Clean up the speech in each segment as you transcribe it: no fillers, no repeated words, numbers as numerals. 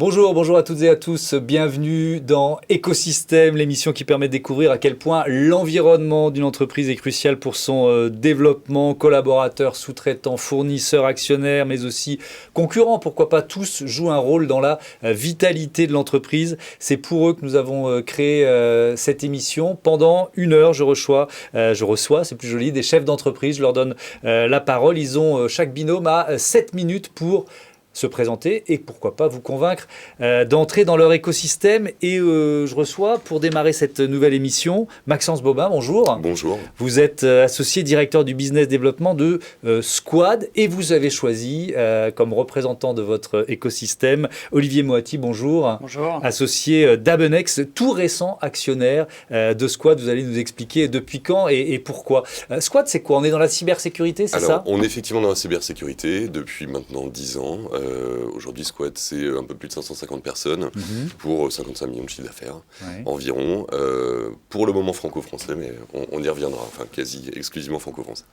Bonjour à toutes et à tous, bienvenue dans Écosystème, l'émission qui permet de découvrir à quel point l'environnement d'une entreprise est crucial pour son développement, collaborateurs, sous-traitants, fournisseurs, actionnaires, mais aussi concurrents, pourquoi pas, tous jouent un rôle dans la vitalité de l'entreprise. C'est pour eux que nous avons créé cette émission. Pendant 1 heure, je reçois, c'est plus joli, des chefs d'entreprise, je leur donne la parole. Ils ont chaque binôme à 7 minutes pour se présenter et pourquoi pas vous convaincre d'entrer dans leur écosystème. Et je reçois, pour démarrer cette nouvelle émission, Maxence Bobin, bonjour. Bonjour. Vous êtes associé directeur du business développement de Squad et vous avez choisi comme représentant de votre écosystème Olivier Moati, bonjour. Bonjour. Associé d'Abenex, tout récent actionnaire de Squad. Vous allez nous expliquer depuis quand et pourquoi. Squad, c'est quoi? On est dans la cybersécurité, c'est ça? Alors, on est effectivement dans la cybersécurité depuis maintenant 10 ans. Aujourd'hui, Squad, c'est un peu plus de 550 personnes pour 55 millions de chiffre d'affaires environ. Pour le moment franco-français, mais on y reviendra, enfin quasi exclusivement franco-français.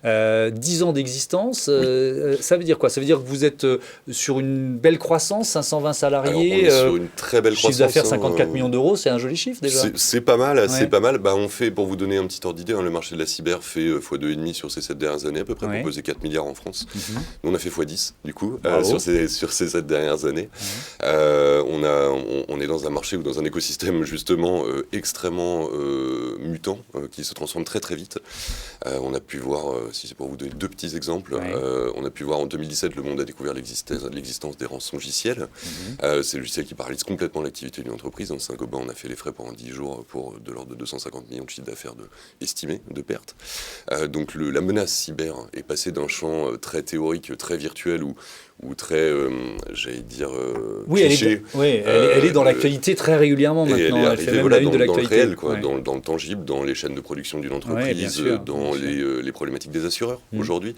10 ans d'existence, ça veut dire quoi? Ça veut dire que vous êtes sur une belle croissance, 520 salariés, alors, on est sur une très belle croissance. Chiffre d'affaires 54 millions d'euros, c'est un joli chiffre déjà. C'est pas mal, c'est pas mal. On fait, pour vous donner un petit ordre d'idée, le marché de la cyber fait x2,5 sur ces 7 dernières années, à peu près, pour peser 4 milliards en France. Nous, on a fait x10, du coup, sur ces 7 dernières années. On est dans un marché ou dans un écosystème justement extrêmement mutant, qui se transforme très très vite. On a pu voir, si c'est pour vous donner 2 petits exemples, on a pu voir en 2017, le monde a découvert l'existence des rançongiciels. Ces logiciels qui paralysent complètement l'activité d'une entreprise. Dans Saint-Gobain, on a fait les frais pendant 10 jours pour de l'ordre de 250 millions de chiffre d'affaires estimés de pertes. Donc la menace cyber est passée d'un champ très théorique, très virtuel ou très, j'allais dire, cliché. Elle est dans l'actualité très régulièrement maintenant. Elle fait même la une de l'actualité. Dans le réel, dans le tangible, dans les chaînes de production d'une entreprise, dans les problématiques des assureurs aujourd'hui.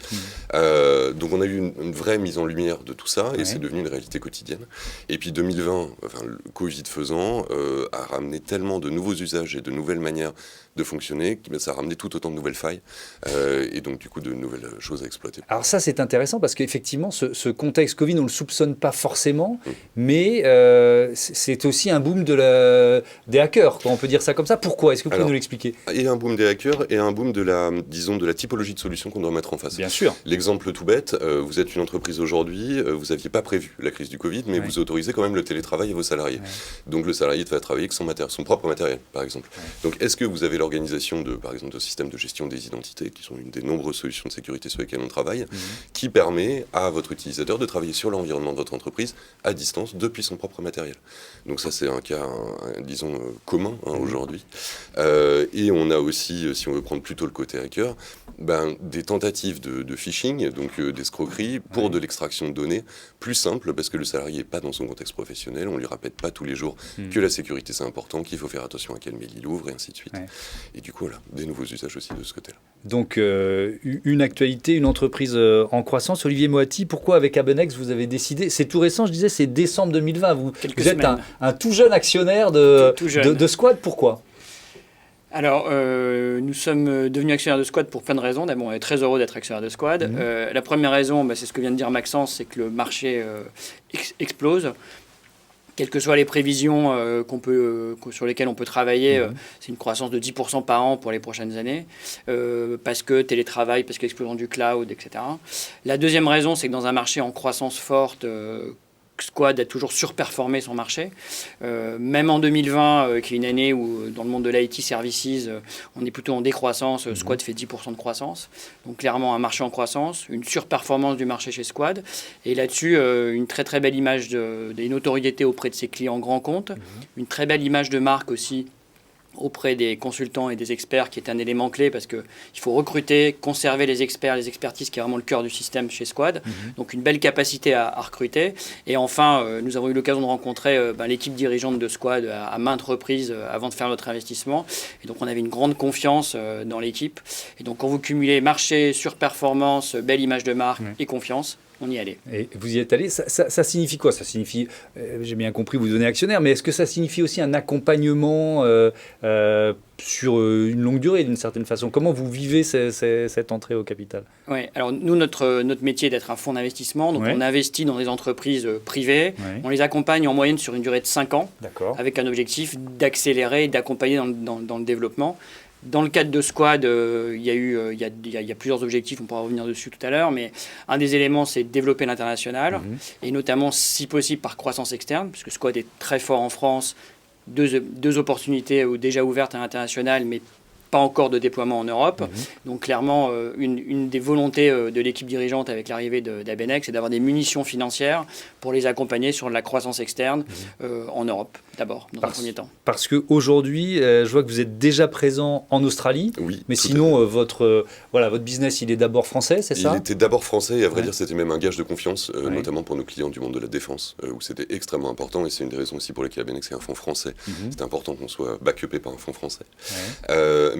Donc on a eu une vraie mise en lumière de tout ça et c'est devenu une réalité quotidienne. Et puis 2020, le Covid faisant, a ramené tellement de nouveaux usages et de nouvelles manières de fonctionner, ça a ramené tout autant de nouvelles failles et donc du coup de nouvelles choses à exploiter. Alors ça c'est intéressant parce qu'effectivement ce contexte Covid on ne le soupçonne pas forcément, mais c'est aussi un boom des hackers, on peut dire ça comme ça. Pourquoi? Est-ce que vous pouvez nous l'expliquer? Et un boom des hackers et un boom de la typologie de solutions qu'on doit mettre en face. Bien sûr. L'exemple tout bête, vous êtes une entreprise aujourd'hui, vous n'aviez pas prévu la crise du Covid, mais vous autorisez quand même le télétravail à vos salariés. Donc le salarié va travailler avec son propre matériel, par exemple. Donc est-ce que vous avez l'organisation par exemple, de systèmes de gestion des identités, qui sont une des nombreuses solutions de sécurité sur lesquelles on travaille, qui permet à votre utilisateur de travailler sur l'environnement de votre entreprise à distance depuis son propre matériel. Donc ça, c'est un cas, disons, commun aujourd'hui. Et on a aussi, si on veut prendre plutôt le côté hacker, des tentatives de phishing, donc d'escroquerie, pour de l'extraction de données plus simple, parce que le salarié n'est pas dans son contexte professionnel, on ne lui répète pas tous les jours que la sécurité c'est important, qu'il faut faire attention à quel mail il ouvre, et ainsi de suite. Et du coup, voilà, des nouveaux usages aussi de ce côté-là. Donc, une actualité, une entreprise en croissance. Olivier Moati, pourquoi avec Abenex vous avez décidé, c'est tout récent, je disais, c'est décembre 2020, vous êtes un tout jeune actionnaire de Squad, pourquoi? Alors, nous sommes devenus actionnaires de Squad pour plein de raisons. D'abord, on est très heureux d'être actionnaires de Squad. La première raison, c'est ce que vient de dire Maxence, c'est que le marché explose. Quelles que soient les prévisions sur lesquelles on peut travailler, c'est une croissance de 10% par an pour les prochaines années, parce que télétravail, parce que l'explosion du cloud, etc. La deuxième raison, c'est que dans un marché en croissance forte, Squad a toujours surperformé son marché. Même en 2020, qui est une année où, dans le monde de l'IT Services, on est plutôt en décroissance, Squad fait 10% de croissance. Donc clairement, un marché en croissance, une surperformance du marché chez Squad. Et là-dessus, une très très belle image des notoriétés auprès de ses clients grands comptes, une très belle image de marque aussi auprès des consultants et des experts, qui est un élément clé parce qu'il faut recruter, conserver les experts, les expertises, qui est vraiment le cœur du système chez Squad. Donc une belle capacité à recruter. Et enfin, nous avons eu l'occasion de rencontrer l'équipe dirigeante de Squad à maintes reprises avant de faire notre investissement. Et donc on avait une grande confiance dans l'équipe. Et donc quand vous cumulez marché, surperformance, belle image de marque et confiance, on y allait. Et vous y êtes allé. Ça signifie quoi? Ça signifie, j'ai bien compris, vous donnez actionnaire, mais est-ce que ça signifie aussi un accompagnement sur une longue durée, d'une certaine façon? Comment vous vivez cette entrée au capital? Oui, alors nous, notre métier est d'être un fonds d'investissement. Donc, on investit dans des entreprises privées. On les accompagne en moyenne sur une durée de 5 ans, avec un objectif d'accélérer et d'accompagner dans le développement. Dans le cadre de Squad, il y a plusieurs objectifs, on pourra revenir dessus tout à l'heure, mais un des éléments, c'est de développer l'international, et notamment, si possible, par croissance externe, puisque Squad est très fort en France, deux opportunités déjà ouvertes à l'international, mais pas encore de déploiement en Europe. Donc clairement, une des volontés de l'équipe dirigeante avec l'arrivée d'Abenex, c'est d'avoir des munitions financières pour les accompagner sur de la croissance externe en Europe, d'abord, dans un premier temps. Parce qu'aujourd'hui, je vois que vous êtes déjà présent en Australie, mais sinon, votre business, il est d'abord français, c'est ça? Il était d'abord français, et à vrai dire, c'était même un gage de confiance, notamment pour nos clients du monde de la défense, où c'était extrêmement important, et c'est une des raisons aussi pour lesquelles Abenex est un fonds français. C'est important qu'on soit backupé par un fonds français.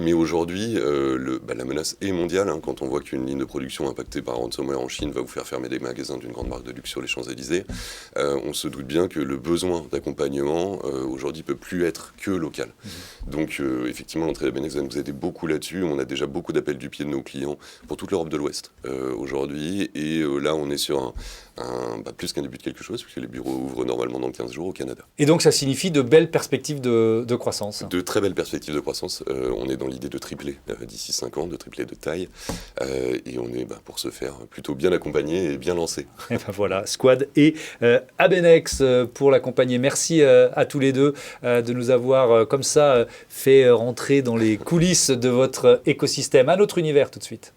Mais aujourd'hui, la menace est mondiale. Quand on voit qu'une ligne de production impactée par un ransomware en Chine va vous faire fermer des magasins d'une grande marque de luxe sur les Champs-Élysées, on se doute bien que le besoin d'accompagnement aujourd'hui ne peut plus être que local. Donc effectivement, l'entrée d'Abenex va nous aider beaucoup là-dessus. On a déjà beaucoup d'appels du pied de nos clients pour toute l'Europe de l'Ouest aujourd'hui. Et là, on est sur plus qu'un début de quelque chose, puisque les bureaux ouvrent normalement dans 15 jours au Canada. Et donc ça signifie de belles perspectives de croissance? De très belles perspectives de croissance. On est dans l'idée de tripler d'ici 5 ans, de tripler de taille. Et on est, pour ce faire, plutôt bien accompagné et bien lancé. Et voilà, Squad et Abenex pour l'accompagner. Merci à tous les deux de nous avoir comme ça fait rentrer dans les coulisses de votre écosystème. Un autre univers tout de suite.